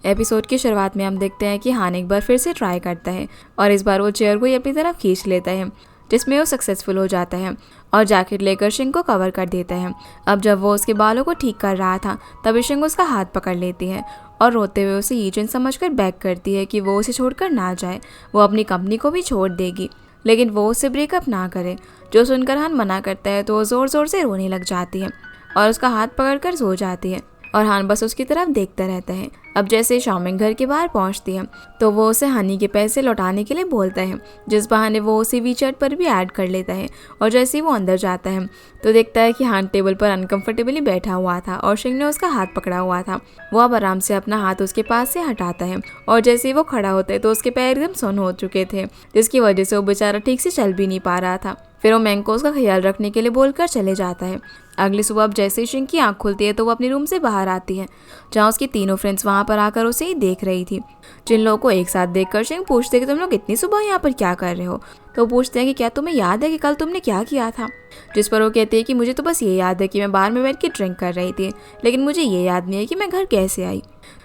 Episode की शुरुआत में हम देखते हैं कि हान एक बार फिर से ट्राई करता है और इस बार वो चेयर को ही अपनी तरफ खींच लेता है, जिसमें वो सक्सेसफुल हो जाता है और जैकेट लेकर शिंग को कवर कर देता है। अब जब वो उसके बालों को ठीक कर रहा था तभी शिंग उसका हाथ पकड़ लेती है और रोते हुए उसे ईचन समझकर बैक करती है कि वो उसे छोड़कर ना जाए, वो अपनी कंपनी को भी छोड़ देगी, लेकिन वो उससे ब्रेकअप ना करे। जो सुनकर हान मना करता है तो वो ज़ोर ज़ोर से रोने लग जाती है और उसका हाथ पकड़कर सो जाती है और हान बस उसकी तरफ देखता रहता है। अब जैसे शाओमिंग घर के बाहर पहुंचती है तो वो उसे हनी के पैसे लौटाने के लिए बोलता है, जिस बहाने वो उसे वीचैट पर भी ऐड कर लेता है। और जैसे ही वो अंदर जाता है तो देखता है कि हान टेबल पर अनकंफर्टेबली बैठा हुआ था और शिंग ने उसका हाथ पकड़ा हुआ था। वो अब आराम से अपना हाथ उसके पास से हटाता है और जैसे ही वो खड़ा होता है तो उसके पैर एकदम सुन्न हो चुके थे, जिसकी वजह से वो बेचारा ठीक से चल भी नहीं पा रहा था। फिर वो मैंग को उसका ख्याल रखने के लिए बोलकर चले जाता है। अगली सुबह अब जैसे ही शिंग की आंख खुलती है तो वो अपने रूम से बाहर आती है, जहाँ उसकी तीनों फ्रेंड्स वहाँ पर आकर उसे ही देख रही थी। जिन लोगों को एक साथ देखकर शिंग पूछते हैं कि तुम लोग इतनी सुबह यहाँ पर क्या कर रहे हो, तो वो पूछते हैं कि क्या तुम्हें याद है कि कल तुमने क्या किया था। जिस पर वो कहती है कि मुझे तो बस ये याद है कि मैं बार में बैठ के ड्रिंक कर रही थी, लेकिन मुझे ये याद नहीं है कि मैं घर कैसे आई।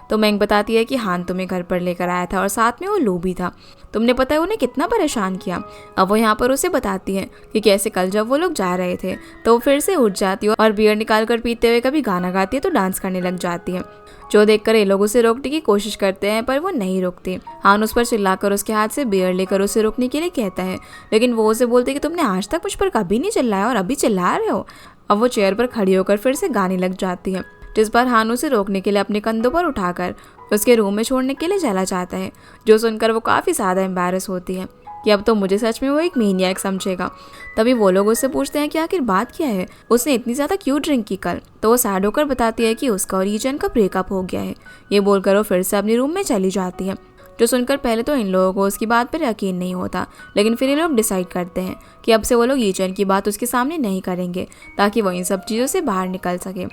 तो मैंग बताती है कि हान तुम्हें घर पर लेकर आया था और साथ में वो लू भी था, तुमने पता है उन्हें कितना परेशान किया। अब वो यहाँ पर उसे बताती है कि कैसे कल जब वो लोग जा रहे थे तो वो फिर से उठ जाती है और बियर निकाल कर पीते हुए कभी गाना गाती है तो डांस करने लग जाती है, जो देखकर ये लोग उसे रोकने की कोशिश करते हैं पर वो नहीं रुकती। हान उस पर चिल्लाकर उसके हाथ से बियर लेकर उसे रोकने के लिए कहता है, लेकिन वो उसे बोलते कि तुमने आज तक मुझ पर कभी नहीं चिल्लाया और अभी चिल्ला रहे हो। अब वो चेयर पर खड़ी होकर फिर से गाने लग जाती है, जिस पर हान उसे रोकने के लिए अपने कंधों पर उठाकर उसके रूम में छोड़ने के लिए चला जाता है, जो सुनकर वो काफ़ी ज़्यादा एम्बैरस होती है कि अब तो मुझे सच में वो एक मीनियाक समझेगा। तभी वो लोग उससे पूछते हैं कि आखिर बात क्या है, उसने इतनी ज़्यादा क्यों ड्रिंक की कल। तो वो सैड होकर बताती है कि उसका और ईचन का ब्रेकअप हो गया है। ये बोलकर वो फिर से अपने रूम में चली जाती है, जो सुनकर पहले तो इन लोगों को उसकी बात पर यकीन नहीं होता, लेकिन फिर ये लोग डिसाइड करते हैं कि अब से वो लोग ईचन की बात उसके सामने नहीं करेंगे ताकि वो इन सब चीज़ों से बाहर निकल सके।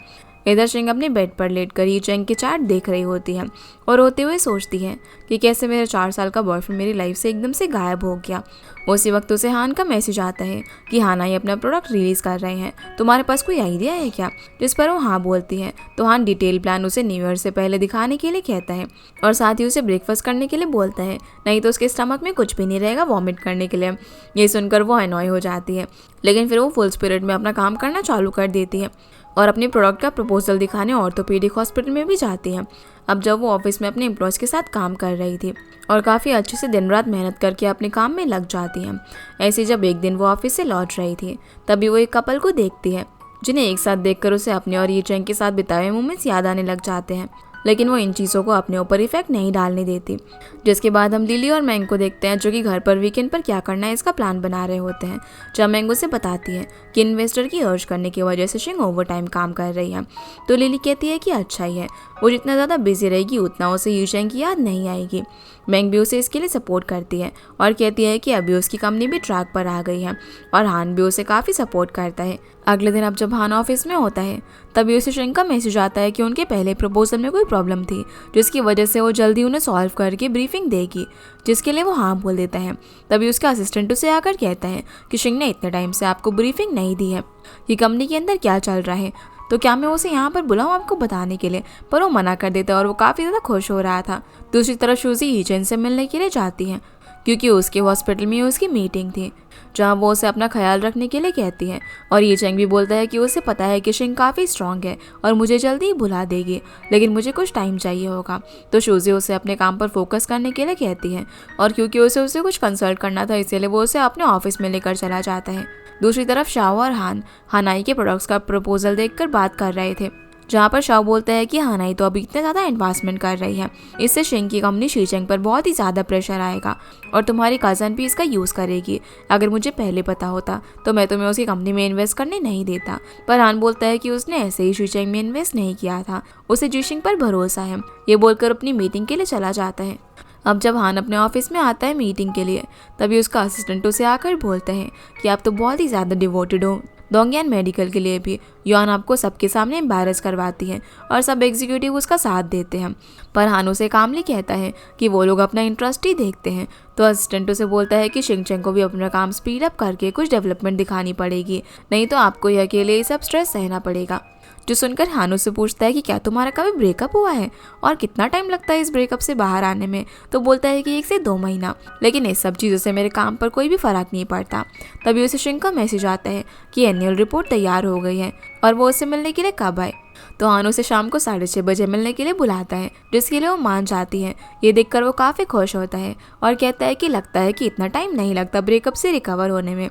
इधर शिंग अपने बेड पर लेटकर ईचन की चैट देख रही होती है और रोते हुए सोचती है कि कैसे मेरा 4 साल का बॉयफ्रेंड मेरी लाइफ से एकदम से गायब हो गया। उसी वक्त उसे हान का मैसेज आता है कि हाना ये अपना प्रोडक्ट रिलीज़ कर रहे हैं, तुम्हारे पास कोई आइडिया है क्या। जिस पर वो हाँ बोलती है तो हान डिटेल प्लान उसे न्यू ईयर से पहले दिखाने के लिए कहता है और साथ ही उसे ब्रेकफास्ट करने के लिए बोलता है, नहीं तो उसके स्टमक में कुछ भी नहीं रहेगा वॉमिट करने के लिए। ये सुनकर वो अनॉय हो जाती है, लेकिन फिर वो फुल स्पिरिट में अपना काम करना चालू कर देती है और अपने प्रोडक्ट का प्रपोजल दिखाने ऑर्थोपेडिक हॉस्पिटल में भी जाती हैं। अब जब वो ऑफिस में अपने एम्प्लॉयज़ के साथ काम कर रही थी और काफ़ी अच्छे से दिन रात मेहनत करके अपने काम में लग जाती हैं, ऐसे जब एक दिन वो ऑफिस से लौट रही थी तभी वो एक कपल को देखती है, जिन्हें एक साथ देखकर उसे अपने और ये चैंग के साथ बिताए मोमेंट्स याद आने लग जाते हैं, लेकिन वो इन चीज़ों को अपने ऊपर इफेक्ट नहीं डालने देती। जिसके बाद हम लिली और मैंग को देखते हैं, जो कि घर पर वीकेंड पर क्या करना है इसका प्लान बना रहे होते हैं। जब मैंग उसे बताती है कि इन्वेस्टर की अर्ज करने की वजह से शिंग ओवर टाइम काम कर रही है, तो लिली कहती है कि अच्छा ही है, वो जितना ज़्यादा बिजी रहेगी उतना उसे यूशेंग की याद नहीं आएगी। मैंग भी उसे इसके लिए सपोर्ट करती है और कहती है कि अभी उसकी कंपनी भी ट्रैक पर आ गई है और हान भी उसे काफ़ी सपोर्ट करता है। अगले दिन अब जब हान ऑफिस में होता है तभी उसे शिंग का मैसेज आता है कि उनके पहले प्रपोजल में कोई प्रॉब्लम थी, जिसकी वजह से वो जल्दी उन्हें सॉल्व करके ब्रीफिंग देगी, जिसके लिए वो हाँ बोल देता है। तभी उसका असिस्टेंट उसे आकर कहता है कि शिंग ने इतने टाइम से आपको ब्रीफिंग नहीं दी है कि कंपनी के अंदर क्या चल रहा है, तो क्या मैं उसे यहाँ पर बुलाऊँ आपको बताने के लिए। पर वो मना कर देता है और वो काफ़ी ज़्यादा खुश हो रहा था। दूसरी तरफ शूजी ईचन से मिलने के लिए जाती है क्योंकि उसके हॉस्पिटल में उसकी मीटिंग थी, जहाँ वो उसे अपना ख्याल रखने के लिए कहती है और ये चैंग भी बोलता है कि उसे पता है कि शिंग काफ़ी स्ट्रांग है और मुझे जल्दी ही भुला देगी, लेकिन मुझे कुछ टाइम चाहिए होगा। तो शूजी उसे अपने काम पर फोकस करने के लिए कहती है और क्योंकि उसे कुछ कंसल्ट करना था इसीलिए वो उसे अपने ऑफिस में लेकर चला जाता है। दूसरी तरफ शाओ और हान हानाई के प्रोडक्ट्स का प्रपोजल देखकर बात कर रहे थे, जहाँ पर शाओ बोलता है कि हानाई तो अभी इतना ज़्यादा इन्वेस्टमेंट कर रही है, इससे शिंग की कंपनी शीचेंग पर बहुत ही ज़्यादा प्रेशर आएगा और तुम्हारी कज़न भी इसका यूज़ करेगी। अगर मुझे पहले पता होता तो मैं तुम्हें उसकी कंपनी में इन्वेस्ट करने नहीं देता। पर हान बोलता है कि उसने ऐसे ही शीचेंग में इन्वेस्ट नहीं किया था, उसे जीशिंग पर भरोसा है। ये बोलकर अपनी मीटिंग के लिए चला जाता है। अब जब हान अपने ऑफिस में आता है मीटिंग के लिए तभी उसका असिस्टेंट उसे आकर बोलता है कि आप तो बहुत ही ज़्यादा डिवोटेड हो डोंगियन मेडिकल के लिए भी। युआन आपको सबके सामने एम्बैरस करवाती है और सब एग्जीक्यूटिव उसका साथ देते हैं, पर हान उसे कामली कहता है कि वो लोग अपना इंटरेस्ट ही देखते हैं। तो असिस्टेंट उसे बोलता है कि शिंग चैंग को भी अपना काम स्पीड अप करके कुछ डेवलपमेंट दिखानी पड़ेगी, नहीं तो आपको ये अकेले ये सब स्ट्रेस सहना पड़ेगा। जो सुनकर हान उससे पूछता है कि क्या तुम्हारा कभी ब्रेकअप हुआ है और कितना टाइम लगता है इस ब्रेकअप से बाहर आने में। तो बोलता है कि 1 से 2 महीना, लेकिन इस सब चीज़ों से मेरे काम पर कोई भी फर्क नहीं पड़ता। तभी उसे शिंग का मैसेज आता है कि एनुअल रिपोर्ट तैयार हो गई है और वो उससे मिलने के लिए कब आए। तो हान उसे शाम को 6:30 बजे मिलने के लिए बुलाता है, जिसके लिए वो मान जाती है। ये देखकर वो काफ़ी खुश होता है और कहता है कि लगता है कि इतना टाइम नहीं लगता ब्रेकअप से रिकवर होने में।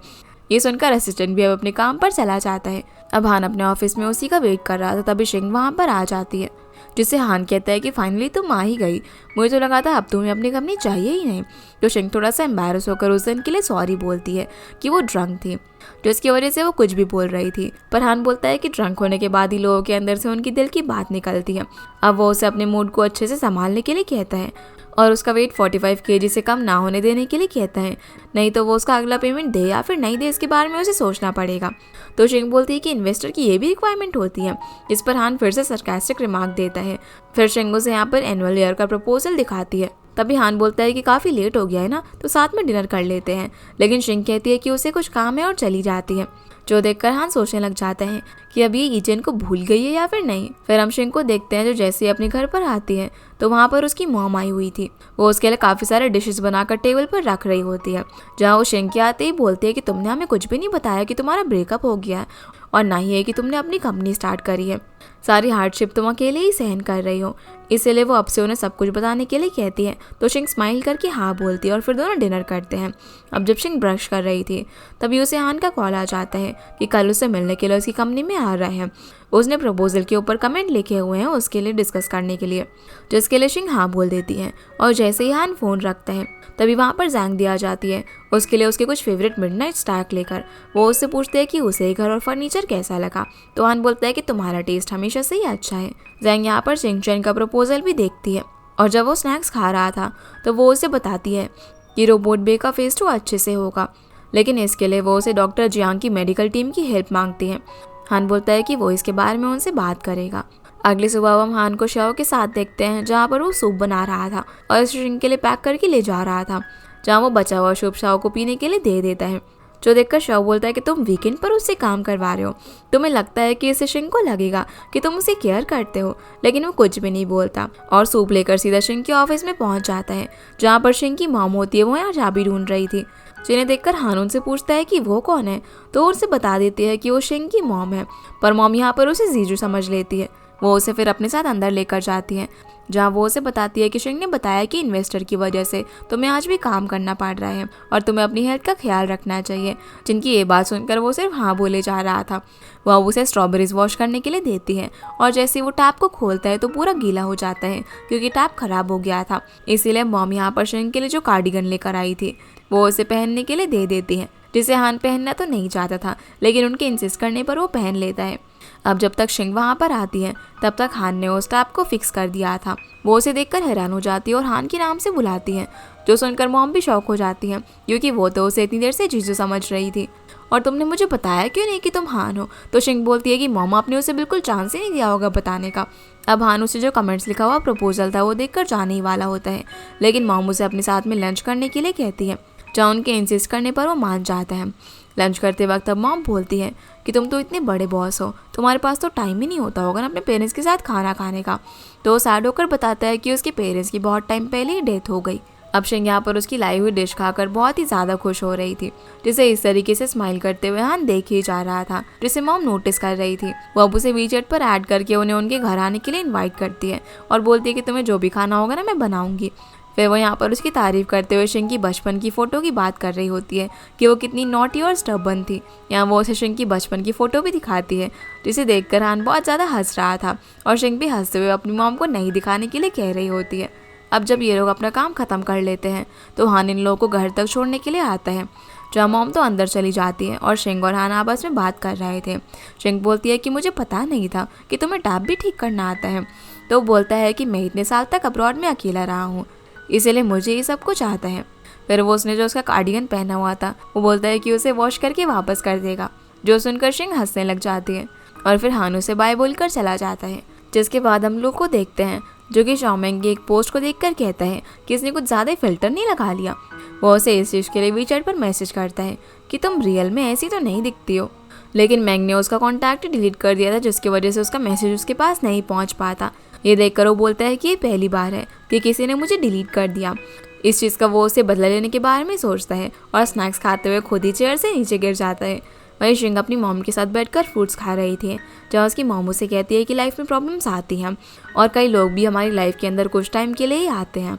ये सुनकर असिस्टेंट भी अब अपने काम पर चला जाता है। अब हान अपने ऑफिस में उसी का वेट कर रहा था, तभी शिंग वहाँ पर आ जाती है, जिससे हान कहता है कि फाइनली तुम आ ही गई, मुझे तो लगा था अब तुम्हें अपनी कंपनी चाहिए ही नहीं। तो शिंग थोड़ा सा एम्बैरस होकर उस दिन के लिए सॉरी बोलती है कि वो ड्रंक थी, जिसकी वजह से वो कुछ भी बोल रही थी। पर हान बोलता है कि ड्रंक होने के बाद ही लोगों के अंदर से उनकी दिल की बात निकलती है। अब वो उसे अपने मूड को अच्छे से संभालने के लिए कहता है और उसका वेट 45 kg से कम ना होने देने के लिए कहता है, नहीं तो वो उसका अगला पेमेंट दे या फिर नहीं दे इसके बारे में उसे सोचना पड़ेगा। तो शिंग बोलती है कि इन्वेस्टर की ये भी रिक्वायरमेंट होती है। इस पर हान फिर से सरकास्टिक रिमार्क देता है। फिर शिंग उसे यहाँ पर एनुअल ईयर का प्रपोजल दिखाती है। तभी हान बोलता है कि काफ़ी लेट हो गया है ना, तो साथ में डिनर कर लेते हैं, लेकिन शिंग कहती है कि उसे कुछ काम है और चली जाती है। जो देखकर हान सोचने लग जाता है कि अब ये ईजेन को भूल गई है या फिर नहीं। फिर हम शिंग को देखते हैं जो जैसे ही अपने घर पर आती है तो वहाँ पर उसकी मॉम आई हुई थी। वो उसके लिए काफ़ी सारे डिशेस बनाकर टेबल पर रख रही होती है, जहाँ वो शिंग के आते ही बोलती है कि तुमने हमें कुछ भी नहीं बताया कि तुम्हारा ब्रेकअप हो गया है और ना ही है कि तुमने अपनी कंपनी स्टार्ट करी है। सारी हार्डशिप तुम अकेले ही सहन कर रही हो, इसीलिए वो अब से उन्हें सब कुछ बताने के लिए कहती है। तो शिंग स्माइल करके हाँ बोलती है और फिर दोनों डिनर करते हैं। अब जब शिंग ब्रश कर रही थी तभी उसे हान का कॉल आ जाता है कि कल उसे मिलने के लिए उसकी कंपनी में आ रहा है। उसने प्रपोजल के ऊपर कमेंट लिखे हुए हैं उसके लिए डिस्कस करने के लिए, जिसके लिए शिंग हाँ बोल देती है। और जैसे ही हान फ़ोन रखता है तभी वहाँ पर जैंग दी आ जाती है उसके लिए उसके कुछ फेवरेट मिडनाइट स्नैक लेकर। वो उससे पूछते हैं कि उसे घर और फर्नीचर कैसा लगा। तो हान बोलता है कि तुम्हारा टेस्ट हमेशा से ही अच्छा है। जैंग यहाँ पर शिंग चैन का प्रपोजल भी देखती है और जब वो स्नैक्स खा रहा था तो वो उसे बताती है कि रोबोट बे का फेस टू अच्छे से होगा, लेकिन इसके लिए वो उसे डॉक्टर जियांग की मेडिकल टीम की हेल्प मांगती है। हान बोलता है कि वो इसके बारे में उनसे बात करेगा। अगली सुबह हम हान को शाओ के साथ देखते हैं, जहाँ पर वो सूप बना रहा था और इसे शिंग के लिए पैक करके ले जा रहा था, जहाँ वो बचा हुआ सूप शाओ को पीने के लिए दे देता है। जो देखकर शाओ बोलता है कि तुम वीकेंड पर उससे काम करवा रहे हो, तुम्हें लगता है कि इसे शिंग को लगेगा कि तुम उसे केयर करते हो, लेकिन वो कुछ भी नहीं बोलता और सूप लेकर सीधा शिंग के ऑफिस में पहुंच जाता है, जहाँ पर शिंग की मॉम होती है। वो यहाँ चाबी ढूंढ रही थी, जिन्हें देखकर हान उनसे पूछता है कि वो कौन है। तो उनसे बता देती है कि वो शिंग की मॉम है, पर मॉम यहाँ पर उसे जीजू समझ लेती है। वो उसे फिर अपने साथ अंदर लेकर जाती है, जहाँ वो उसे बताती है कि शिंग ने बताया कि इन्वेस्टर की वजह से तुम्हें आज भी काम करना पड़ रहा है और तुम्हें अपनी हेल्थ का ख्याल रखना चाहिए। जिनकी ये बात सुनकर वो सिर्फ हाँ बोले जा रहा था। वह उसे स्ट्रॉबेरीज वॉश करने के लिए देती है और जैसे ही वो टैप को खोलता है तो पूरा गीला हो जाता है, क्योंकि टैप खराब हो गया था। इसीलिए मॉम यहाँ पर शिंग के लिए जो कार्डिगन लेकर आई थी वो उसे पहनने के लिए दे देती है, जिसे हान पहनना तो नहीं चाहता था, लेकिन उनके इंसिस्ट करने पर वो पहन लेता है। अब जब तक शिंग वहाँ पर आती है तब तक हान ने उस टैप को फिक्स कर दिया था। वो उसे देखकर हैरान हो जाती है और हान के नाम से बुलाती है, जो सुनकर मॉम भी शॉक हो जाती है, क्योंकि वो तो उसे इतनी देर से जीजू समझ रही थी। और तुमने मुझे बताया क्यों नहीं कि तुम हान हो? तो शिंग बोलती है कि मॉम आपने उसे बिल्कुल चांस ही नहीं दिया होगा बताने का। अब हान उसे जो कमेंट्स लिखा हुआ प्रपोजल था वो देखकर जाने ही वाला होता है, लेकिन मॉम उसे अपने साथ में लंच करने के लिए कहती है, जहाँ उनके इंसिस्ट करने पर वो मान जाता है। लंच करते वक्त अब मॉम बोलती है कि तुम तो इतने बड़े बॉस हो, तुम्हारे पास तो टाइम ही नहीं होता होगा ना अपने पेरेंट्स के साथ खाना खाने का। तो वो सैड होकर बताता है कि उसके पेरेंट्स की बहुत टाइम पहले ही डेथ हो गई। अब शिंग यहाँ पर उसकी लाई हुई डिश खाकर बहुत ही ज़्यादा खुश हो रही थी, जिसे इस तरीके से स्माइल करते हुए हान देख ही जा रहा था, जिसे मॉम नोटिस कर रही थी। वो अब उसे वीचैट पर ऐड करके उन्हें उनके घर आने के लिए इन्वाइट करती है और बोलती है कि तुम्हें जो भी खाना होगा ना मैं बनाऊंगी। फिर वो यहाँ पर उसकी तारीफ करते हुए शिंग की बचपन की फ़ोटो की बात कर रही होती है कि वो कितनी नॉटी और स्टबर्न थी। यहाँ वो उसे शिंग की बचपन की फ़ोटो भी दिखाती है, जिसे देखकर हान बहुत ज़्यादा हंस रहा था और शिंग भी हंसते हुए अपनी मॉम को नहीं दिखाने के लिए कह रही होती है। अब जब ये लोग अपना काम ख़त्म कर लेते हैं तो हान इन लोगों को घर तक छोड़ने के लिए आता है, जहाँ मॉम तो अंदर चली जाती है और शिंग और हान आपस में बात कर रहे थे। शिंग बोलती है कि मुझे पता नहीं था कि तुम्हें टैप भी ठीक करना आता है। तो बोलता है कि मैं इतने साल तक अब्रॉड में अकेला रहा हूँ, इसीलिए मुझे ये सब कुछ आता है। फिर वो उसने जो उसका कार्डिगन पहना हुआ था वो बोलता है कि उसे वॉश करके वापस कर देगा, जो सुनकर शिंग हंसने लग जाती है और फिर हान उसे बाय बोलकर चला जाता है। जिसके बाद हम लोग को देखते हैं जो कि शाओमेंग की एक पोस्ट को देखकर कहता है कि इसने कुछ ज़्यादा ही फिल्टर नहीं लगा लिया। वो उसे इस चीज़ के लिए वीचैट पर मैसेज करता है कि तुम रियल में ऐसी तो नहीं दिखती हो। लेकिन मैंग ने उसका कॉन्टैक्ट डिलीट कर दिया था, जिसकी वजह से उसका मैसेज उसके पास नहीं पहुंच पाता। ये देखकर वो बोलता है कि ये पहली बार है कि किसी ने मुझे डिलीट कर दिया। इस चीज़ का वो उसे बदला लेने के बारे में सोचता है और स्नैक्स खाते हुए खुद ही चेयर से नीचे गिर जाता है। वहीं शिंग अपनी मॉम के साथ बैठकर फ्रूट्स खा रही थी, जहाँ उसकी मॉम उसे कहती है कि लाइफ में प्रॉब्लम्स आती हैं और कई लोग भी हमारी लाइफ के अंदर कुछ टाइम के लिए ही आते हैं।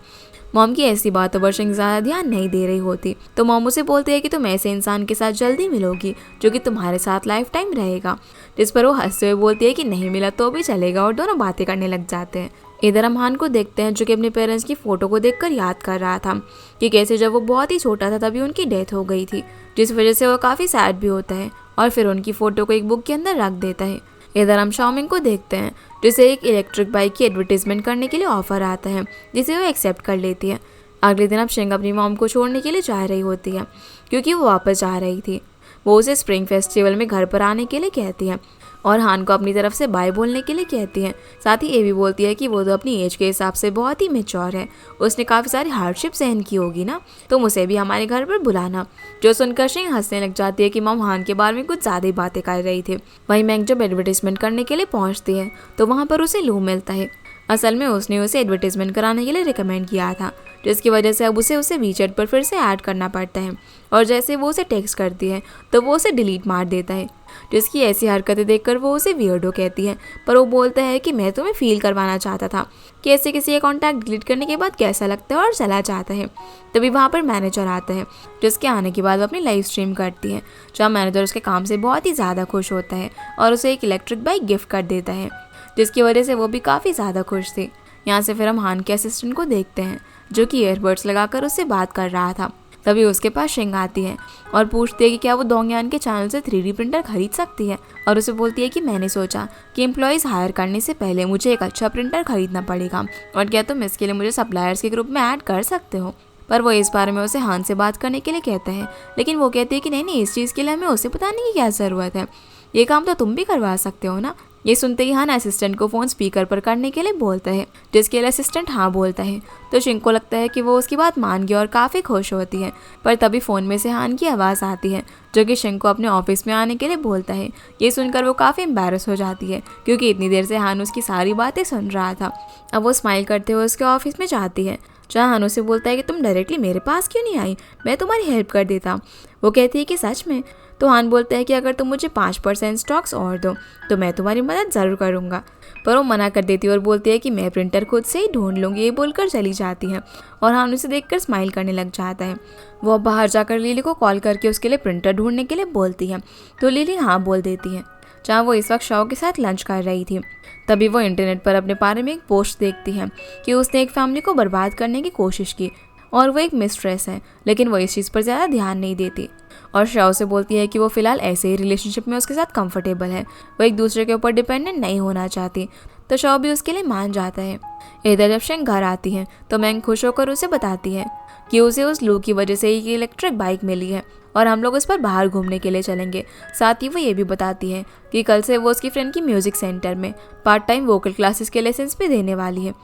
मॉम की ऐसी बातों पर शिंग ज़्यादा ध्यान नहीं दे रही होती, तो मॉम उसे बोलती है कि तुम ऐसे इंसान के साथ जल्दी मिलोगी जो कि तुम्हारे साथ लाइफ टाइम रहेगा, जिस पर वो हंसते हुए बोलती है कि नहीं मिला तो भी चलेगा, और दोनों बातें करने लग जाते हैं। इधर हम हान को देखते हैं जो कि अपने पेरेंट्स की फ़ोटो को देखकर याद कर रहा था कि कैसे जब वो बहुत ही छोटा था तभी उनकी डेथ हो गई थी, जिस वजह से वो काफ़ी सैड भी होता है और फिर उनकी फ़ोटो को एक बुक के अंदर रख देता है। इधर हम शाओमिंग को देखते हैं जिसे एक इलेक्ट्रिक बाइक की एडवर्टीजमेंट करने के लिए ऑफर आता है, जिसे वो एक्सेप्ट कर लेती है। अगले दिन अब शिंग अपनी मॉम को छोड़ने के लिए जा रही होती है क्योंकि वो वापस जा रही थी। वो उसे स्प्रिंग फेस्टिवल में घर पर आने के लिए कहती है और हान को अपनी तरफ से बाय बोलने के लिए कहती है। साथ ही ये भी बोलती है कि वो तो अपनी एज के हिसाब से बहुत ही मैच्योर है, उसने काफ़ी सारी हार्डशिप सहन की होगी ना, तुम उसे भी हमारे घर पर बुलाना। जो सुनकर शिंग हंसने लग जाती है कि मॉम हान के बारे में कुछ ज़्यादा ही बातें कर रही थी। वहीं मैंग जब एडवर्टीजमेंट करने के लिए पहुँचती है तो वहाँ पर उसे लू मिलता है। असल में उसने उसे एडवर्टीजमेंट कराने के लिए रिकमेंड किया था, जिसकी वजह से अब उसे वीचैट पर फिर से ऐड करना पड़ता है, और जैसे वो उसे टेक्स्ट करती है तो वो उसे डिलीट मार देता है। जिसकी ऐसी हरकतें देखकर वो उसे वियर्डो कहती है, पर वो बोलता है कि मैं तुम्हें फील करवाना चाहता था कि ऐसे किसी का कॉन्टैक्ट डिलीट करने के बाद कैसा लगता है, और चला जाता है। तभी वहाँ पर मैनेजर आता है, जिसके आने के बाद वो अपनी लाइव स्ट्रीम करती है, जहाँ मैनेजर उसके काम से बहुत ही ज़्यादा खुश होता है और उसे एक इलेक्ट्रिक बाइक गिफ्ट कर देता है, जिसकी वजह से वो भी काफ़ी ज़्यादा खुश थी। यहाँ से फिर हम हान के असिस्टेंट को देखते हैं जो कि ईयरबड्स लगाकर उससे बात कर रहा था। तभी उसके पास शिंग आती है और पूछती है कि क्या वो डोंगयान के चैनल से 3D प्रिंटर खरीद सकती है, और उसे बोलती है कि मैंने सोचा कि एम्प्लॉयज़ हायर करने से पहले मुझे एक अच्छा प्रिंटर खरीदना पड़ेगा, और क्या तुम इसके लिए मुझे सप्लायर्स के ग्रुप में ऐड कर सकते हो। पर वो इस बारे में उसे हान से बात करने के लिए कहता है, लेकिन वो कहती है कि नहीं, इस चीज़ के लिए हमें उसे बताने की क्या ज़रूरत है, ये काम तो तुम भी करवा सकते हो ना। ये सुनते ही हान असिस्टेंट को फ़ोन स्पीकर पर करने के लिए बोलता है, जिसके लिए असिस्टेंट हाँ बोलता है। तो शिंग को लगता है कि वो उसकी बात मान गई और काफ़ी खुश होती है, पर तभी फ़ोन में से हान की आवाज़ आती है जो कि शिंग को अपने ऑफिस में आने के लिए बोलता है। ये सुनकर वो काफ़ी एम्बैरस हो जाती है क्योंकि इतनी देर से हान उसकी सारी बातें सुन रहा था। अब वो स्माइल करते हुए उसके ऑफिस में जाती है, जहाँ हान उसे बोलता है कि तुम डायरेक्टली मेरे पास क्यों नहीं आई, मैं तुम्हारी हेल्प कर देता। वो कहती है कि सच में? तो हान बोलता है कि अगर तुम मुझे 5% स्टॉक्स और दो तो मैं तुम्हारी मदद ज़रूर करूँगा, पर वो मना कर देती है और बोलती है कि मैं प्रिंटर खुद से ही ढूंढ लूँगी। ये बोलकर चली जाती है और हान उसे देखकर स्माइल करने लग जाता है। वो अब बाहर जाकर लिली को कॉल करके उसके लिए प्रिंटर ढूंढने के लिए बोलती है, तो लिली हाँ बोल देती है। जहाँ वो इस वक्त शॉ के साथ लंच कर रही थी, तभी वो इंटरनेट पर अपने बारे में एक पोस्ट देखती है कि उसने एक फैमिली को बर्बाद करने की कोशिश की और वो एक मिस्ट्रेस है, लेकिन वो इस चीज़ पर ज़्यादा ध्यान नहीं देती। और शाओ से बोलती है कि वो फ़िलहाल ऐसे ही रिलेशनशिप में उसके साथ कंफर्टेबल है, वो एक दूसरे के ऊपर डिपेंडेंट नहीं होना चाहती, तो शाओ भी उसके लिए मान जाता है। इधर जब शिंग घर आती है तो मैंग खुश होकर उसे बताती है कि उसे उस लू की वजह से ही इलेक्ट्रिक बाइक मिली है और हम लोग उस पर बाहर घूमने के लिए चलेंगे। साथ ही वो ये भी बताती है कि कल से वो उसकी फ्रेंड की म्यूज़िक सेंटर में पार्ट टाइम वोकल क्लासेस के लेसन्स भी देने वाली है।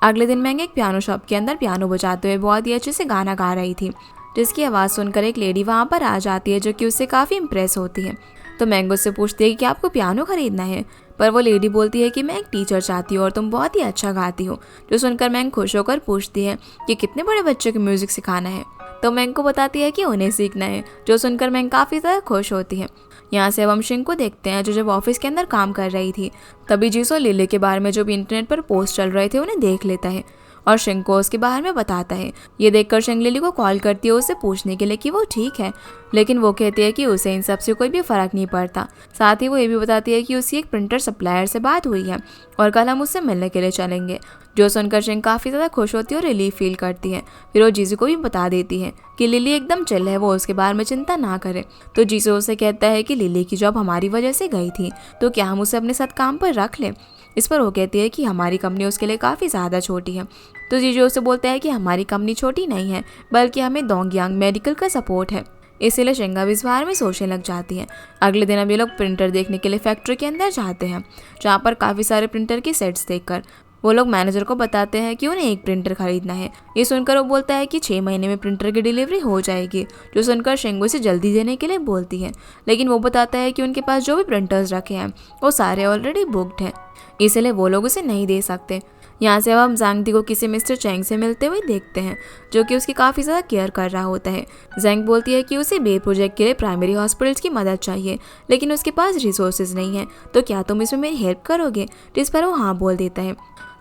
अगले दिन मैंग एक पियानो शॉप के अंदर पियानो बजाते हुए बहुत ही अच्छे से गाना गा रही थी, जिसकी आवाज़ सुनकर एक लेडी वहाँ पर आ जाती है जो कि उससे काफ़ी इम्प्रेस होती है। तो मैंग उससे पूछती है कि क्या आपको पियानो खरीदना है, पर वो लेडी बोलती है कि मैं एक टीचर चाहती हूँ और तुम बहुत ही अच्छा गाती हो। जो सुनकर मैंग खुश होकर पूछती है कि कितने बड़े बच्चों को म्यूज़िक सिखाना है, तो मैंग को बताती है कि उन्हें सीखना है। जो सुनकर मैंग काफ़ी ज़्यादा खुश होती है। यहाँ से अब हम शिंग को देखते हैं जो जब ऑफिस के अंदर काम कर रही थी, तभी जीसो लिली के बारे में जो भी इंटरनेट पर पोस्ट चल रहे थे उन्हें देख लेता है और शिंग को उसके बारे में बताता है। ये देखकर शिंग लिली को कॉल करती है उससे पूछने के लिए कि वो ठीक है, लेकिन वो कहती है कि उसे इन सब से कोई भी फ़र्क नहीं पड़ता। साथ ही वो ये भी बताती है कि उसकी एक प्रिंटर सप्लायर से बात हुई है और कल हम उससे मिलने के लिए चलेंगे। जो सुनकर शिंग काफ़ी ज़्यादा खुश होती है और रिलीफ फील करती है। फिर वो जीसू को भी बता देती है कि लिली एकदम चिल है, वो उसके बारे में चिंता ना करे। तो जीसू उसे कहता है कि लिली की जॉब हमारी वजह से गई थी, तो क्या हम उसे अपने साथ काम पर रख लें। इस पर वो कहती है कि हमारी कंपनी उसके लिए काफ़ी ज़्यादा छोटी है। तो जीजू उसे बोलता है कि हमारी कंपनी छोटी नहीं है, बल्कि हमें डोंगयांग मेडिकल का सपोर्ट है। इसीलिए शिंगा भी इस बारे में सोचने लग जाती है। अगले दिन अब ये लोग प्रिंटर देखने के लिए फैक्ट्री के अंदर जाते हैं, जहाँ पर काफ़ी सारे प्रिंटर के सेट्स देखकर वो लोग मैनेजर को बताते हैं कि उन्हें एक प्रिंटर खरीदना है। ये सुनकर वो बोलता है कि 6 महीने में प्रिंटर की डिलीवरी हो जाएगी, जो सुनकर शेंग उसे जल्दी देने के लिए बोलती है। लेकिन वो बताता है कि उनके पास जो भी प्रिंटर्स रखे हैं वो सारे ऑलरेडी बुक्ड हैं, इसलिए वो लोग उसे नहीं दे सकते। यहाँ से अब हम ज़ैंग दी को किसी मिस्टर चैंग से मिलते हुए देखते हैं, जो कि उसकी काफ़ी ज़्यादा केयर कर रहा होता है। जैंग बोलती है कि उसे बे प्रोजेक्ट के लिए प्राइमरी हॉस्पिटल्स की मदद चाहिए, लेकिन उसके पास रिसोर्सेज नहीं है, तो क्या तुम इसमें मेरी हेल्प करोगे? जिस पर वो हाँ बोल देता है।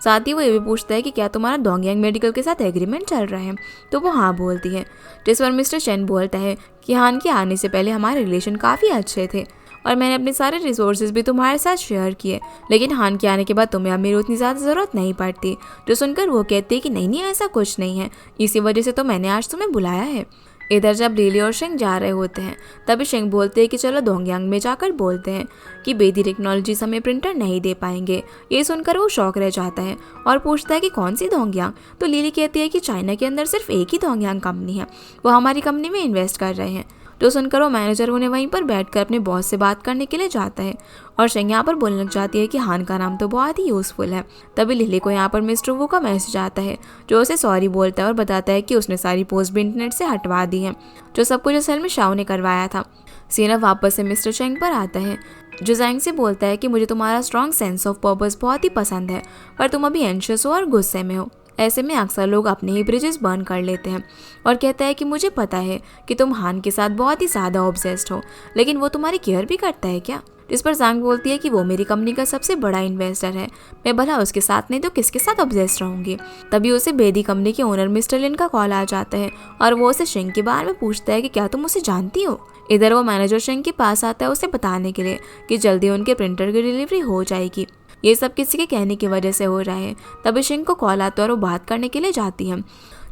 साथ ही वो ये भी पूछता है कि क्या तुम्हारा डोंगयांग मेडिकल के साथ एग्रीमेंट चल रहा है, तो वो हाँ बोलती है। जिस पर मिस्टर चेन बोलता है कि हान के आने से पहले हमारे रिलेशन काफ़ी अच्छे थे और मैंने अपने सारे रिसोर्सेज भी तुम्हारे साथ शेयर किए, लेकिन हान के आने के बाद तुम्हें अब मेरी उतनी ज़्यादा ज़रूरत नहीं पड़ती। जो सुनकर वो कहती है कि नहीं नहीं, ऐसा कुछ नहीं है, इसी वजह से तो मैंने आज तुम्हें बुलाया है। इधर जब लिली और शेंग जा रहे होते हैं, तभी शेंग बोलते हैं कि चलो डोंगयांग में जाकर बोलते हैं कि बेदी टेक्नोलॉजीज हमें प्रिंटर नहीं दे पाएंगे। ये सुनकर वो शौक रह जाता है और पूछता है कि कौन सी डोंगयांग? तो लिली कहती है कि चाइना के अंदर सिर्फ एक ही डोंगयांग कंपनी है, वो हमारी कंपनी में इन्वेस्ट कर रहे हैं। जो सुनकर वो मैनेजर उन्हें वहीं पर बैठकर अपने बॉस से बात करने के लिए जाता है और शेंग यहाँ पर बोलने लग जाती है कि हान का नाम तो बहुत ही यूज़फुल है। तभी लिली को यहाँ पर मिस्टर वू का मैसेज आता है, जो उसे सॉरी बोलता है और बताता है कि उसने सारी पोस्ट भी इंटरनेट से हटवा दी है, जो सब कुछ असल में शाओ ने करवाया था। सीन अब वापस से मिस्टर चेंग पर आता है, जो जैंग से बोलता है कि मुझे तुम्हारा स्ट्रॉन्ग सेंस ऑफ पर्पस बहुत ही पसंद है, पर तुम अभी एंशियस हो और गुस्से में हो। ऐसे में अक्सर लोग अपने ही ब्रिजेस बर्न कर लेते हैं। और कहता है कि मुझे पता है कि तुम हान के साथ बहुत ही ज़्यादा ऑब्सेस्ड हो, लेकिन वो तुम्हारी केयर भी करता है क्या? जिस पर जैंग बोलती है कि वो मेरी कंपनी का सबसे बड़ा इन्वेस्टर है, मैं भला उसके साथ नहीं तो किसके साथ ऑब्सेस्ड रहूंगी। तभी उसे बेदी कंपनी के ओनर मिस्टर लिन का कॉल आ जाता है और वो उसे शेंग के बारे में पूछता है कि क्या तुम उसे जानती हो। इधर वो मैनेजर शेंग के पास आता है उसे बताने के लिए कि जल्दी उनके प्रिंटर की डिलीवरी हो जाएगी। ये सब किसी के कहने की वजह से हो रहा है। तभी शेंग को कॉल आता है और वो बात करने के लिए जाती है,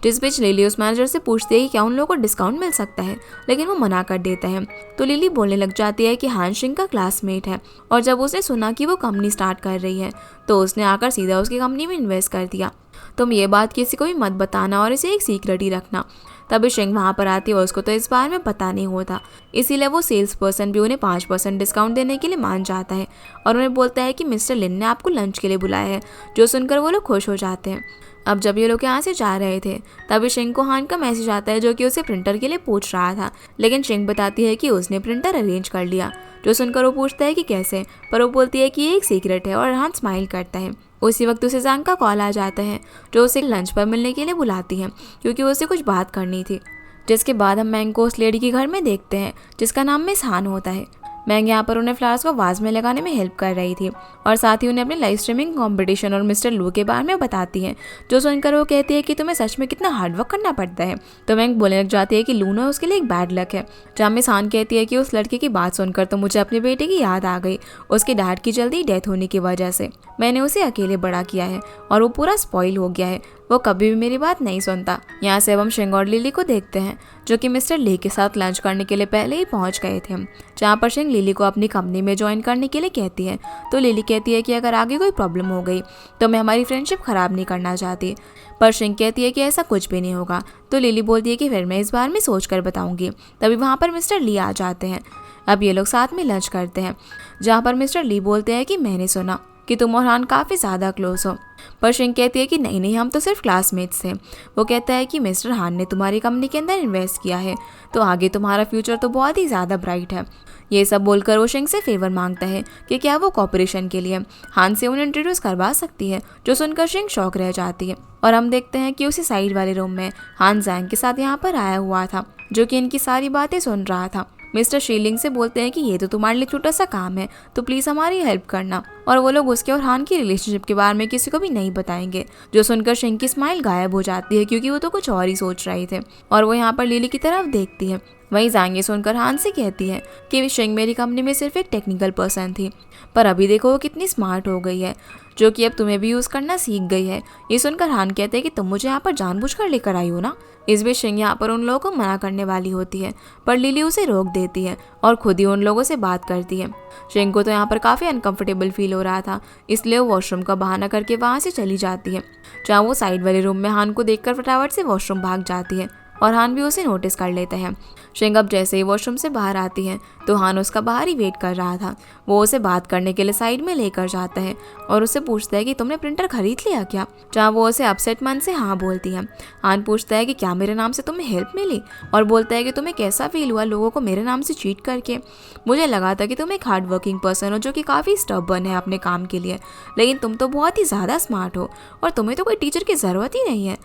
जिस बीच लिली उस मैनेजर से पूछती है कि क्या उन लोगों को डिस्काउंट मिल सकता है, लेकिन वो मना कर देता है। तो लिली बोलने लग जाती है कि हान शेंग का क्लासमेट है और जब उसने सुना कि वो कंपनी स्टार्ट कर रही है तो उसने आकर सीधा उसकी कंपनी में इन्वेस्ट कर दिया। तुम ये बात किसी को भी मत बताना और इसे एक सीक्रेट ही रखना। तभी शेंग वहाँ पर आती है और उसको तो इस बारे में पता नहीं होता, इसीलिए वो सेल्स पर्सन भी उन्हें 5% डिस्काउंट देने के लिए मान जाता है और उन्हें बोलता है कि मिस्टर लिन ने आपको लंच के लिए बुलाया है, जो सुनकर वो लोग खुश हो जाते हैं। अब जब ये लोग यहाँ से जा रहे थे तभी शेंग को हान का मैसेज आता है, जो कि उसे प्रिंटर के लिए पूछ रहा था, लेकिन शेंग बताती है कि उसने प्रिंटर अरेंज कर लिया। जो सुनकर वो पूछता है कि कैसे, पर वो बोलती है कि ये एक सीक्रेट है और हान स्माइल करता है। उसी वक्त उसे जैंग का कॉल आ जाता है, जो उसे लंच पर मिलने के लिए बुलाती है क्योंकि उसे कुछ बात करनी थी। जिसके बाद हम मैंग को उस लेडी के घर में देखते हैं जिसका नाम मिस हान होता है। मैंग यहाँ पर उन्हें फ्लावर्स को वाज में लगाने में हेल्प कर रही थी और साथ ही उन्हें अपने लाइव स्ट्रीमिंग कंपटीशन और मिस्टर लू के बारे में बताती है, जो सुनकर वो कहती है कि तुम्हें सच में कितना हार्डवर्क करना पड़ता है। तो मैंग बोलने लग जाती है कि लूना उसके लिए एक बैड लक है। जहाँ मिस हान कहती है कि उस लड़के की बात सुनकर तो मुझे अपने बेटे की याद आ गई, उसके डैड की जल्दी डेथ होने की वजह से मैंने उसे अकेले बड़ा किया है और वो पूरा स्पॉइल हो गया है, वो कभी भी मेरी बात नहीं सुनता। यहाँ से अब हम शेंग और लिली को देखते हैं, जो कि मिस्टर ली के साथ लंच करने के लिए पहले ही पहुँच गए थे। जहाँ पर शेंग लिली को अपनी कंपनी में ज्वाइन करने के लिए कहती है, तो लिली कहती है कि अगर आगे कोई प्रॉब्लम हो गई तो मैं हमारी फ्रेंडशिप ख़राब नहीं करना चाहती, पर शेंग कहती है कि ऐसा कुछ भी नहीं होगा। तो लिली बोलती है कि फिर मैं इस बार में सोच कर बताऊँगी। तभी वहाँ पर मिस्टर ली आ जाते हैं। अब ये लोग साथ में लंच करते हैं, जहाँ पर मिस्टर ली बोलते हैं कि मैंने सुना कि तुम और हान काफ़ी ज़्यादा क्लोज हो, पर शेंग कहती है कि नहीं नहीं, हम तो सिर्फ क्लासमेट्स हैं। वो कहता है कि मिस्टर हान ने तुम्हारी कंपनी के अंदर इन्वेस्ट किया है, तो आगे तुम्हारा फ्यूचर तो बहुत ही ज़्यादा ब्राइट है। ये सब बोलकर वो शेंग से फेवर मांगता है कि क्या वो कॉपरेशन के लिए हान से उन्हें इंट्रोड्यूस करवा सकती है, जो सुनकर शेंग शॉक रह जाती है। और हम देखते हैं कि उसी साइड वाले रूम में हान जैंग के साथ यहाँ पर आया हुआ था, जो कि इनकी सारी बातें सुन रहा था। मिस्टर शीलिंग से बोलते हैं कि ये तो तुम्हारे लिए छोटा सा काम है, तो प्लीज़ हमारी हेल्प करना। और वो लोग उसके और हान की रिलेशनशिप के बारे में किसी को भी नहीं बताएंगे, जो सुनकर शेंग की स्माइल गायब हो जाती है क्योंकि वो तो कुछ और ही सोच रहे थे और वो यहाँ पर लिली की तरफ देखती है। वहीं जैंग सुनकर हान से कहती है कि शेंग मेरी कंपनी में सिर्फ एक टेक्निकल पर्सन थी, पर अभी देखो वो कितनी स्मार्ट हो गई है, जो कि अब तुम्हें भी यूज़ करना सीख गई है। ये सुनकर हान कहते हैं कि तुम मुझे यहाँ पर जानबूझकर लेकर आई हो ना। इस बीच शेंग यहाँ पर उन लोगों को मना करने वाली होती है, पर लिली उसे रोक देती है और खुद ही उन लोगों से बात करती है। शेंग को तो यहाँ पर काफ़ी अनकंफर्टेबल फील हो रहा था, इसलिए वो वॉशरूम का बहाना करके वहाँ से चली जाती है, जहाँ वो साइड वाले रूम में हान को देखकर फटाफट से वॉशरूम भाग जाती है। और हान भी उसे नोटिस कर लेता है। शिंग अब जैसे ही वॉशरूम से बाहर आती है तो हान उसका बाहर ही वेट कर रहा था। वो उसे बात करने के लिए साइड में लेकर जाता है और उससे पूछता है कि तुमने प्रिंटर खरीद लिया क्या, जहाँ वो उसे अपसेट मन से हाँ बोलती है। हान पूछता है कि क्या मेरे नाम से तुम्हें हेल्प मिली, और बोलता है कि तुम्हें कैसा फील हुआ लोगों को मेरे नाम से चीट करके। मुझे लगा था कि तुम एक हार्ड वर्किंग पर्सन हो जो कि काफ़ी स्टबर्न है अपने काम के लिए, लेकिन तुम तो बहुत ही ज़्यादा स्मार्ट हो और तुम्हें तो कोई टीचर की ज़रूरत ही नहीं है।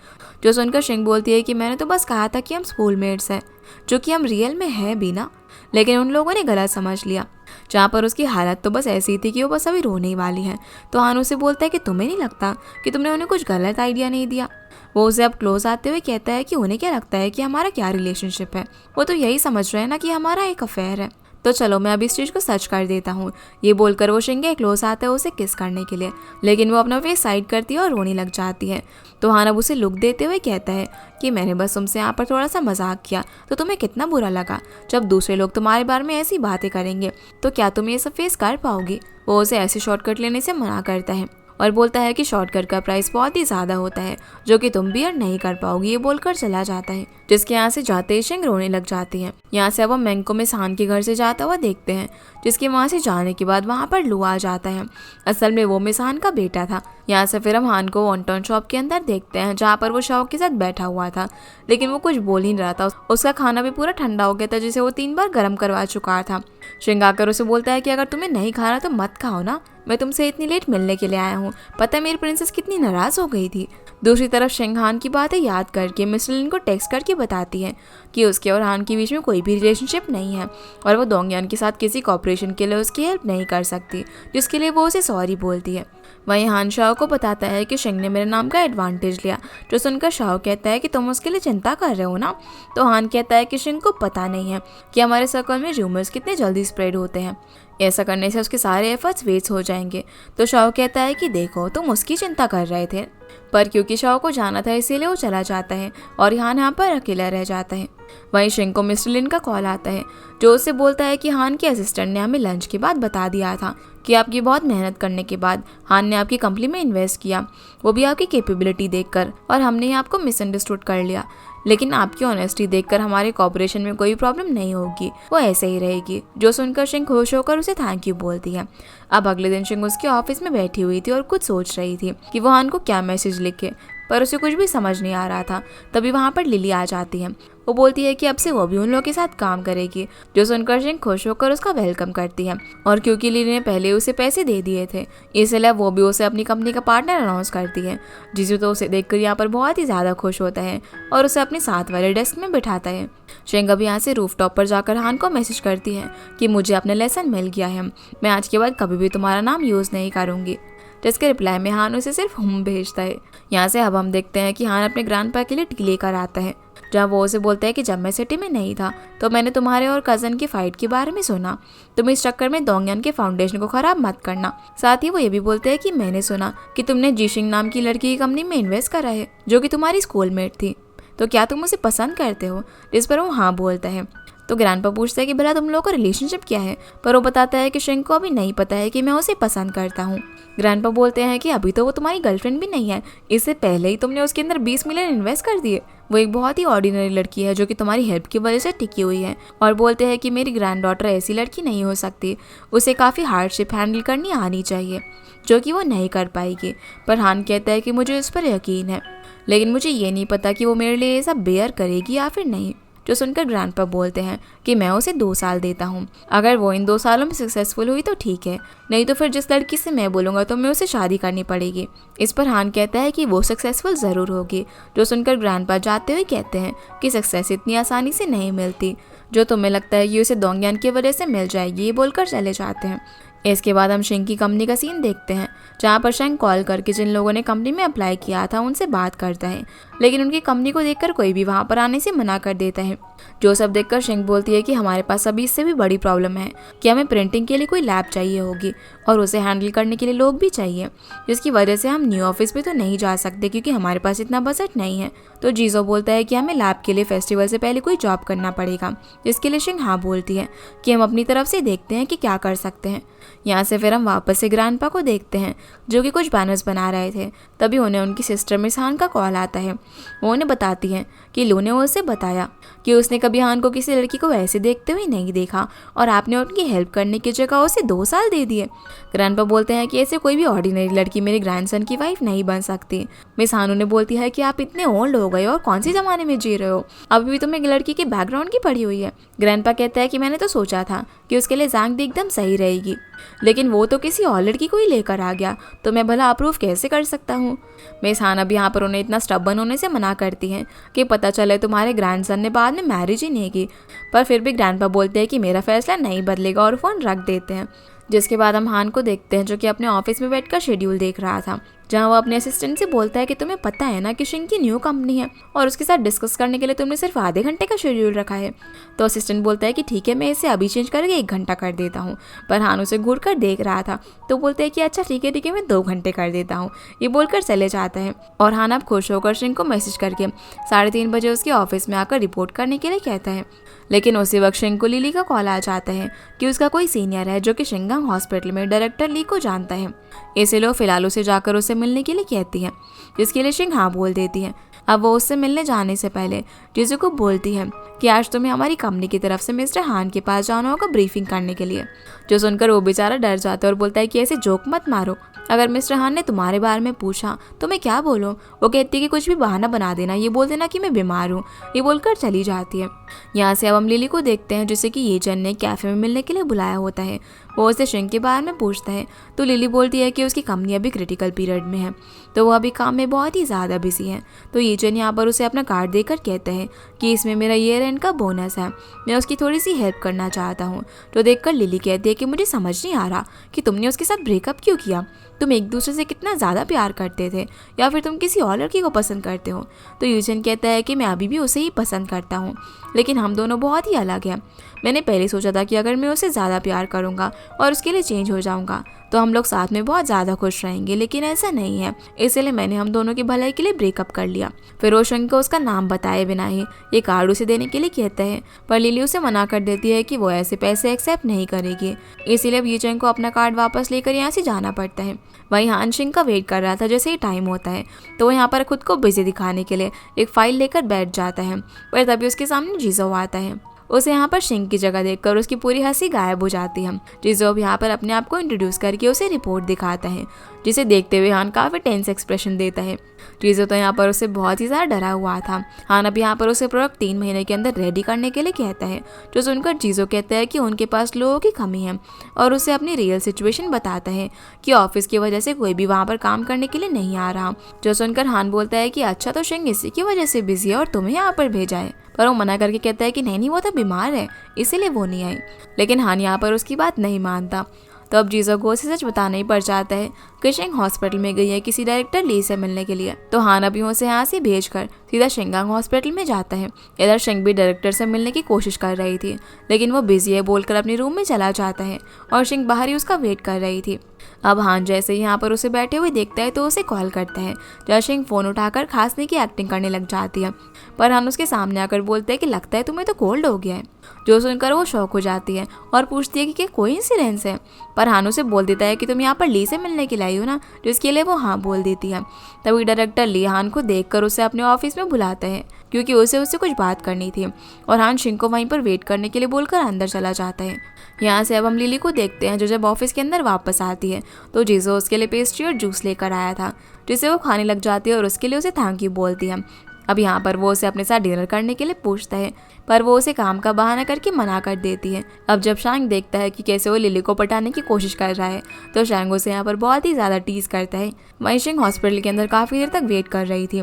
जो सुनकर शिंग बोलती है कि मैंने तो बस कहा था कि हम स्कूलमेट्स हैं, जो कि हम रियल में है भी ना, लेकिन उन लोगों ने गलत समझ लिया। जहाँ पर उसकी हालत तो बस ऐसी थी कि वो बस अभी रोने ही वाली है। तो हान उसे बोलता है कि तुम्हें नहीं लगता कि तुमने उन्हें कुछ गलत आइडिया नहीं दिया। वो उसे अब क्लोज आते हुए कहता है कि उन्हें क्या लगता है कि हमारा क्या रिलेशनशिप है, वो तो यही समझ रहे हैं ना कि हमारा एक अफेयर है। तो चलो मैं अभी इस चीज़ को सर्च कर देता हूँ। ये बोलकर वो शिंग के क्लोज आता है उसे किस करने के लिए, लेकिन वो अपना फेस साइड करती है और रोने लग जाती है। तो हान अब उसे लुक देते हुए कहता है कि मैंने बस तुमसे यहाँ पर थोड़ा सा मजाक किया, तो तुम्हें कितना बुरा लगा। जब दूसरे लोग तुम्हारे बारे में ऐसी बातें करेंगे तो क्या तुम ये सब फेस कर पाओगी। वो उसे ऐसे शॉर्टकट लेने से मना करता है और बोलता है कि शॉर्टकट का प्राइस बहुत ही ज़्यादा होता है जो कि तुम बियर नहीं कर पाओगी। ये बोलकर चला जाता है, जिसके यहाँ से जाते ही शिंग रोने लग जाती है। यहाँ से अब हम मैंग को मिस हान के घर से जाता हुआ देखते हैं, जिसके वहाँ से जाने के बाद वहाँ पर लू आ जाता है। असल में वो मिस हान का बेटा था। यहाँ से फिर हम हान को वॉन्टन शॉप के अंदर देखते हैं, जहाँ पर वो शौक के साथ बैठा हुआ था, लेकिन वो कुछ बोल ही नहीं रहा था। उसका खाना भी पूरा ठंडा हो गया था, जिसे वो 3 बार गर्म करवा चुका था। शिंग आकर उसे बोलता है कि अगर तुम्हें नहीं खाना तो मत खाओ ना, मैं तुमसे इतनी लेट मिलने के लिए आया हूँ। पता है मेरी प्रिंसेस कितनी नाराज हो गई थी। दूसरी तरफ शिंग हान की बातें याद करके मिस्टर लिन को टेक्स्ट करके बताती है कि उसके और हान के बीच में कोई भी रिलेशनशिप नहीं है और वो दोंगयान के साथ किसी कॉपरेशन के लिए उसकी हेल्प नहीं कर सकती, जिसके लिए वो उसे सॉरी बोलती है। वहीं हान शाओ को बताता है कि शिंग ने मेरे नाम का एडवांटेज लिया, जो सुनकर शाओ कहता है कि तुम उसके लिए चिंता कर रहे हो ना। तो हान कहता है कि शिंग को पता नहीं है कि हमारे सर्कल में र्यूमर्स कितने जल्दी स्प्रेड होते हैं, ऐसा करने से उसके सारे एफर्ट्स वेस्ट हो जाएंगे। तो शाओ कहता है कि देखो तुम उसकी चिंता कर रहे थे, पर क्योंकि शाओ को जाना था इसीलिए वो चला जाता है और हान यहाँ पर अकेला रह जाता है। वहीं शिंग को मिस्टर लिन का कॉल आता है, जो उससे बोलता है कि हान के असिस्टेंट ने हमें लंच के बाद बता दिया था कि आपकी बहुत मेहनत करने के बाद हान ने आपकी कंपनी में इन्वेस्ट किया, वो भी आपकी कैपेबिलिटी देखकर, और हमने आपको मिसअंडरस्टूड कर लिया। लेकिन आपकी ऑनेस्टी देखकर हमारे कॉपरेशन में कोई प्रॉब्लम नहीं होगी, वो ऐसे ही रहेगी। जो सुनकर शिंग खुश होकर उसे थैंक यू बोलती है। अब अगले दिन शिंग उसके ऑफिस में बैठी हुई थी और कुछ सोच रही थी कि वो हान को क्या मैसेज लिखे, पर उसे कुछ भी समझ नहीं आ रहा था। तभी वहाँ पर लिली आ जाती है। वो बोलती है कि अब से वो भी उन लोगों के साथ काम करेगी। जो सुनकर शिंग खुश होकर उसका वेलकम करती है, और क्योंकि लिली ने पहले उसे पैसे दे दिए थे इसलिए वो भी उसे अपनी कंपनी का पार्टनर अनाउंस करती है, जिसे तो उसे देखकर यहाँ पर बहुत ही ज़्यादा खुश होता है और उसे अपने साथ वाले डेस्क में बिठाता है। शिंग अब यहाँ से रूफटॉप पर जाकर हान को मैसेज करती है कि मुझे अपना लेसन मिल गया है, मैं आज के बाद कभी भी तुम्हारा नाम यूज़ नहीं करूँगी। जिसके रिप्लाई में हान उसे सिर्फ हम भेजता है। यहाँ से अब हम देखते हैं कि हान अपने ग्रैंडपा के लिए टी लेकर आता है, जहाँ वो उसे बोलता है कि जब मैं सिटी में नहीं था तो मैंने तुम्हारे और कज़न की फाइट के बारे में सुना, तुम इस चक्कर में दोंगयान के फाउंडेशन को खराब मत करना। साथ ही वो ये भी बोलते हैं कि मैंने सुना कि तुमने जीशिंग नाम की लड़की की कंपनी में इन्वेस्ट करा है, जो कि तुम्हारी स्कूलमेट थी, तो क्या तुम उसे पसंद करते हो। जिस पर वो हाँ बोलता है। तो ग्रैंडपा पूछता है कि भला तुम लोगों का रिलेशनशिप क्या है, पर वो बताता है कि शिंग को अभी नहीं पता है कि मैं उसे पसंद करता हूँ। ग्रैंडपा बोलते हैं कि अभी तो वो तुम्हारी गर्लफ्रेंड भी नहीं है, इससे पहले ही तुमने उसके अंदर 20 मिलियन इन्वेस्ट कर दिए। वो एक बहुत ही ऑर्डिनरी लड़की है जो कि तुम्हारी हेल्प की वजह से टिकी हुई है, और बोलते हैं कि मेरी ग्रैंड डॉटर ऐसी लड़की नहीं हो सकती, उसे काफ़ी हार्डशिप हैंडल करनी आनी चाहिए, जो कि वो नहीं कर पाएगी। पर हान कहता है कि मुझे उस पर यकीन है, लेकिन मुझे ये नहीं पता कि वो मेरे लिए ये सब बेयर करेगी या फिर नहीं। जो सुनकर ग्रैंडपा बोलते हैं कि मैं उसे 2 साल देता हूँ, अगर वो इन 2 सालों में सक्सेसफुल हुई तो ठीक है, नहीं तो फिर जिस लड़की से मैं बोलूँगा तो मैं उसे शादी करनी पड़ेगी। इस पर हान कहता है कि वो सक्सेसफुल ज़रूर होगी। जो सुनकर ग्रैंडपा जाते हुए कहते हैं कि सक्सेस इतनी आसानी से नहीं मिलती, जो तुम्हें लगता है कि उसे दोंगयान की वजह से मिल जाएगी, ये बोलकर चले जाते हैं। इसके बाद हम शिंग की कंपनी का सीन देखते हैं, जहाँ पर शिंग कॉल करके जिन लोगों ने कंपनी में अप्लाई किया था उनसे बात करता है, लेकिन उनकी कंपनी को देखकर कोई भी वहाँ पर आने से मना कर देता है। जो सब देखकर शिंग बोलती है कि हमारे पास अभी इससे भी बड़ी प्रॉब्लम है कि हमें प्रिंटिंग के लिए कोई लैब चाहिए होगी और उसे हैंडल करने के लिए लोग भी चाहिए, जिसकी वजह से हम न्यू ऑफिस पे तो नहीं जा सकते क्योंकि हमारे पास इतना बजट नहीं है। तो जीजो बोलता है कि हमें लैब के लिए फेस्टिवल से पहले कोई जॉब करना पड़ेगा, जिसके लिए शिंग हाँ बोलती है कि हम अपनी तरफ से देखते हैं कि क्या कर सकते हैं। यहाँ से फिर हम वापस से ग्रैंडपा को देखते हैं जो कि कुछ बैनर्स बना रहे थे। तभी उन्हें उनकी सिस्टर मिस हान का कॉल आता है। वो उन्हें बताती है कि लू ने उसे बताया कि उसने कभी हान को किसी लड़की को ऐसे देखते हुए नहीं देखा और आपने उनकी हेल्प करने की जगह उसे 2 साल दे दिए। ग्रैंडपा बोलते हैं कि ऐसे कोई भी ऑर्डिनरी लड़की मेरे ग्रैंडसन की वाइफ नहीं बन सकती। मिस हान उन्हें बोलती है कि आप इतने ओल्ड हो गए और कौन सी जमाने में जी रहे हो, अभी भी तुम्हें लड़की के बैकग्राउंड की पड़ी हुई है। ग्रैंडपा कहता है कि मैंने तो सोचा था कि उसके लिए जैंग भी एकदम सही रहेगी, लेकिन वो तो किसी और लड़की को ही लेकर आ गया, तो मैं भला अप्रूव कैसे कर सकता हूँ। मिस हान अब यहाँ पर उन्हें इतना स्टबर्न होने से मना करती हैं कि पता चले तुम्हारे ग्रैंडसन ने बाद में मैरिज ही नहीं की, पर फिर भी ग्रैंडपा बोलते हैं कि मेरा फैसला नहीं बदलेगा और फ़ोन रख देते हैं। जिसके बाद हम हान को देखते हैं जो कि अपने ऑफिस में बैठकर शेड्यूल देख रहा था, जहां वो अपने असिस्टेंट से बोलता है कि तुम्हें पता है ना कि शिंग की न्यू कंपनी है और उसके साथ डिस्कस करने के लिए तुमने सिर्फ आधे घंटे का शेड्यूल रखा है। तो असिस्टेंट बोलता है कि ठीक है, मैं इसे अभी चेंज करके 1 घंटा कर देता हूँ, पर हान उसे घूर कर देख रहा था तो बोलते हैं कि अच्छा ठीक है मैं 2 घंटे कर देता हूँ। ये बोलकर चले जाता है और हान अब खुश होकर शिंग को मैसेज करके 3:30 बजे उसके ऑफिस में आकर रिपोर्ट करने के लिए कहता है। लेकिन उसी वक्त शिंग को लिली का कॉल आ जाता है कि उसका कोई सीनियर है जो कि शिंगांग हॉस्पिटल में डायरेक्टर ली को जानता है, इसलिए वो फिलहाल उसे जाकर उसे मिलने के लिए कहती है, जिसके लिए शिंग हाँ बोल देती है। अब वो उससे मिलने जाने से पहले जीजू को बोलती है कि आज तुम्हें हमारी कंपनी की तरफ से मिस्टर हान के पास जाना होगा ब्रीफिंग करने के लिए। जो सुनकर वो बेचारा डर जाता है और बोलता है कि ऐसे जोक मत मारो, अगर मिस्टर हान ने तुम्हारे बारे में पूछा तो मैं क्या बोलूँ। वो कहती है कि कुछ भी बहाना बना देना, ये बोल देना कि मैं बीमार हूँ। ये बोलकर चली जाती है। यहाँ से अब हम लिली को देखते हैं जिसे कि ये जन ने कैफे में मिलने के लिए बुलाया होता है। वो उसे शिंग के बारे में पूछता है तो लिली बोलती है कि उसकी कंपनी अभी क्रिटिकल पीरियड में है, तो वो अभी काम में बहुत ही ज़्यादा बिजी है। तो ये जन यहाँ पर उसे अपना कार्ड देकर कहता है कि इसमें मेरा ईयर एंड का बोनस है, मैं उसकी थोड़ी सी हेल्प करना चाहता हूँ। तो देखकर लिली कहती है कि मुझे समझ नहीं आ रहा कि तुमने उसके साथ ब्रेकअप क्यों किया, तुम एक दूसरे से कितना ज़्यादा प्यार करते थे या फिर तुम किसी और लड़की को पसंद करते हो। तो यूजन कहता है कि मैं अभी भी उसे ही पसंद करता हूँ, लेकिन हम दोनों बहुत ही अलग हैं। मैंने पहले सोचा था कि अगर मैं उसे ज़्यादा प्यार करूँगा और उसके लिए चेंज हो जाऊँगा तो हम लोग साथ में बहुत ज़्यादा खुश रहेंगे, लेकिन ऐसा नहीं है, इसलिए मैंने हम दोनों की भलाई के लिए ब्रेकअप कर लिया। फिर वो शिंग को उसका नाम बताए बिना ही ये कार्ड उसे देने के लिए कहता है, पर लिली उसे मना कर देती है कि वो ऐसे पैसे एक्सेप्ट नहीं करेगी, इसीलिए अब यीचेंग को अपना कार्ड वापस लेकर यहाँ से जाना पड़ता है। वहीं हान शिंग का वेट कर रहा था जैसे ही टाइम होता है, तो वो यहाँ पर खुद को बिजी दिखाने के लिए एक फाइल लेकर बैठ जाता है, पर तभी उसके सामने जीजो आता है। उसे यहाँ पर शिंग की जगह देखकर उसकी पूरी हंसी गायब हो जाती है। जीजो अब यहाँ पर अपने आप को इंट्रोड्यूस करके उसे रिपोर्ट दिखाता है, जिसे देखते हुए हान काफ़ी टेंस एक्सप्रेशन देता है। जीजो तो यहाँ पर उसे बहुत ही ज़्यादा डरा हुआ था। हान अब यहाँ पर उसे प्रोडक्ट 3 महीने के अंदर रेडी करने के लिए कहता है, जो सुनकर जीजो कहता है कि उनके पास लोगों की कमी है और उसे अपनी रियल सिचुएशन बताता है कि ऑफिस की वजह से कोई भी वहाँ पर काम करने के लिए नहीं आ रहा। जो सुनकर हान बोलता है कि अच्छा, तो शिंग इसी की वजह से बिजी है और तुम्हें यहाँ पर भेजा है, पर वो मना करके कहता है कि नहीं वो तो बीमार है इसीलिए वो नहीं आई। लेकिन हान यहाँ पर उसकी बात नहीं मानता। तो अब जीजो को उसे सच बताना ही पड़ जाता है कि शिंग हॉस्पिटल में गई है किसी डायरेक्टर ली से मिलने के लिए। तो हान अभी उसे यहाँ से भेजकर सीधा शिंगांग हॉस्पिटल में जाता है। इधर शिंग भी डायरेक्टर से मिलने की कोशिश कर रही थी, लेकिन वो बिजी है बोलकर अपने रूम में चला जाता है और शिंग बाहर ही उसका वेट कर रही थी। अब हान जैसे ही यहाँ पर उसे बैठे हुए देखता है तो उसे कॉल करता है, जहाँ शिंग फ़ोन उठाकर खांसने की एक्टिंग करने लग जाती है, पर हान उसके सामने आकर बोलते हैं कि लगता है तुम्हें तो कोल्ड हो गया है। जो सुनकर वो शॉक हो जाती है और पूछती है कि क्या कोई इंसिडेंस है, पर हान उसे बोल देता है कि तुम यहाँ पर ली से मिलने के लिए आई हो ना, जिसके लिए वो हाँ बोल देती है। तभी डायरेक्टर ली हान को देखकर उसे अपने ऑफिस में बुलाता है क्योंकि उसे कुछ बात करनी थी, और हान शिंग को वहीं पर वेट करने के लिए बोलकर अंदर चला जाता है। यहाँ से अब हम लिली को देखते हैं जो जब ऑफिस के अंदर वापस आती है तो जीजो उसके लिए पेस्ट्री और जूस लेकर आया था, जिसे वो खाने लग जाती है और उसके लिए उसे थैंक यू बोलती है। अब यहाँ पर वो उसे अपने साथ डिनर करने के लिए पूछता है, पर वो उसे काम का बहाना करके मना कर देती है। अब जब शांग देखता है कि कैसे वो लिली को पटाने की कोशिश कर रहा है तो शांग उसे यहाँ पर बहुत ही ज़्यादा टीज करता है। वहीं शिंग हॉस्पिटल के अंदर काफ़ी देर तक वेट कर रही थी,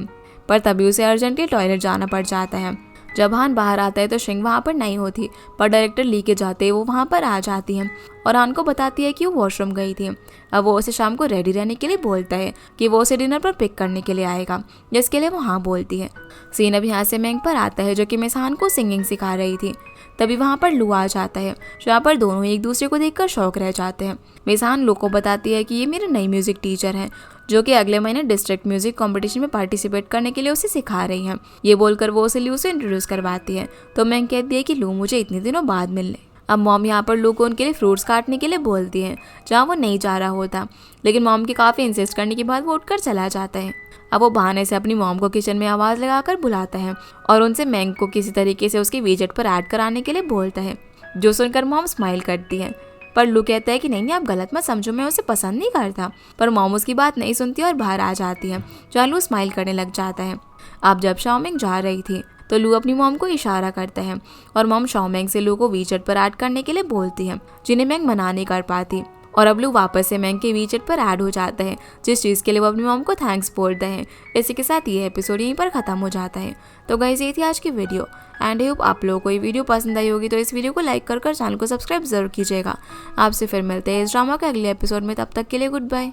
पर तभी उसे अर्जेंटली टॉयलेट जाना पड़ जाता है। जब हान बाहर आता है तो शिंग वहाँ पर नहीं होती, पर डायरेक्टर ली के जाते वो वहाँ पर आ जाती है और हान को बताती है कि वो वॉशरूम गई थी। अब वो उसे शाम को रेडी रहने के लिए बोलता है कि वो उसे डिनर पर पिक करने के लिए आएगा, जिसके लिए वो हाँ बोलती है। सीन अब यहाँ से मैंग पर आता है जो कि मिस हान को सिंगिंग सिखा रही थी। तभी वहाँ पर लू आ जाता है, जहाँ पर दोनों एक दूसरे को देखकर शौक रह जाते हैं। मिस हान लू को बताती है कि ये मेरे नई म्यूजिक टीचर हैं, जो कि अगले महीने डिस्ट्रिक्ट म्यूजिक कंपटीशन में पार्टिसिपेट करने के लिए उसे सिखा रही हैं। ये बोलकर वो उसे लू से इंट्रोड्यूस करवाती है। तो मैंग कहती है कि लू मुझे इतने दिनों बाद मिलने। अब मॉम यहाँ पर लू को उनके लिए फ्रूट्स काटने के लिए बोलती है, जहाँ वो नहीं जा रहा होता, लेकिन मॉम के काफ़ी इंसिस्ट करने के बाद वो उठकर चला जाता है। अब वो बहाने से अपनी मॉम को किचन में आवाज़ लगाकर बुलाता है और उनसे मैंग को किसी तरीके से उसके वीजेट पर ऐड कराने के लिए बोलता है, जो सुनकर मॉम स्माइल करती है। पर लू कहता है कि नहीं आप गलत मत समझो, मैं उसे पसंद नहीं करता। पर मॉम उसकी बात नहीं सुनती और बाहर आ जाती है, जहाँ लू स्माइल करने लग जाता है। अब जब शाओमेंग जा रही थी तो लू अपनी मॉम को इशारा करता है और मॉम शाओमेंग से लू को वीचेट पर ऐड करने के लिए बोलती है, जिन्हें मैंग मना नहीं कर पाती। और अब लू वापस से मैंग के वीचेट पर ऐड हो जाता है, जिस चीज़ के लिए वो अपनी मॉम को थैंक्स बोलता है। इसी के साथ ये एपिसोड यहीं पर ख़त्म हो जाता है। तो गाइस ये थी आज की वीडियो एंड आई होप आप लोगों को ये वीडियो पसंद आई होगी। तो इस वीडियो को लाइक कर चैनल को सब्सक्राइब जरूर कीजिएगा। आपसे फिर मिलते हैं इस ड्रामा के अगले एपिसोड में, तब तक के लिए गुड बाय।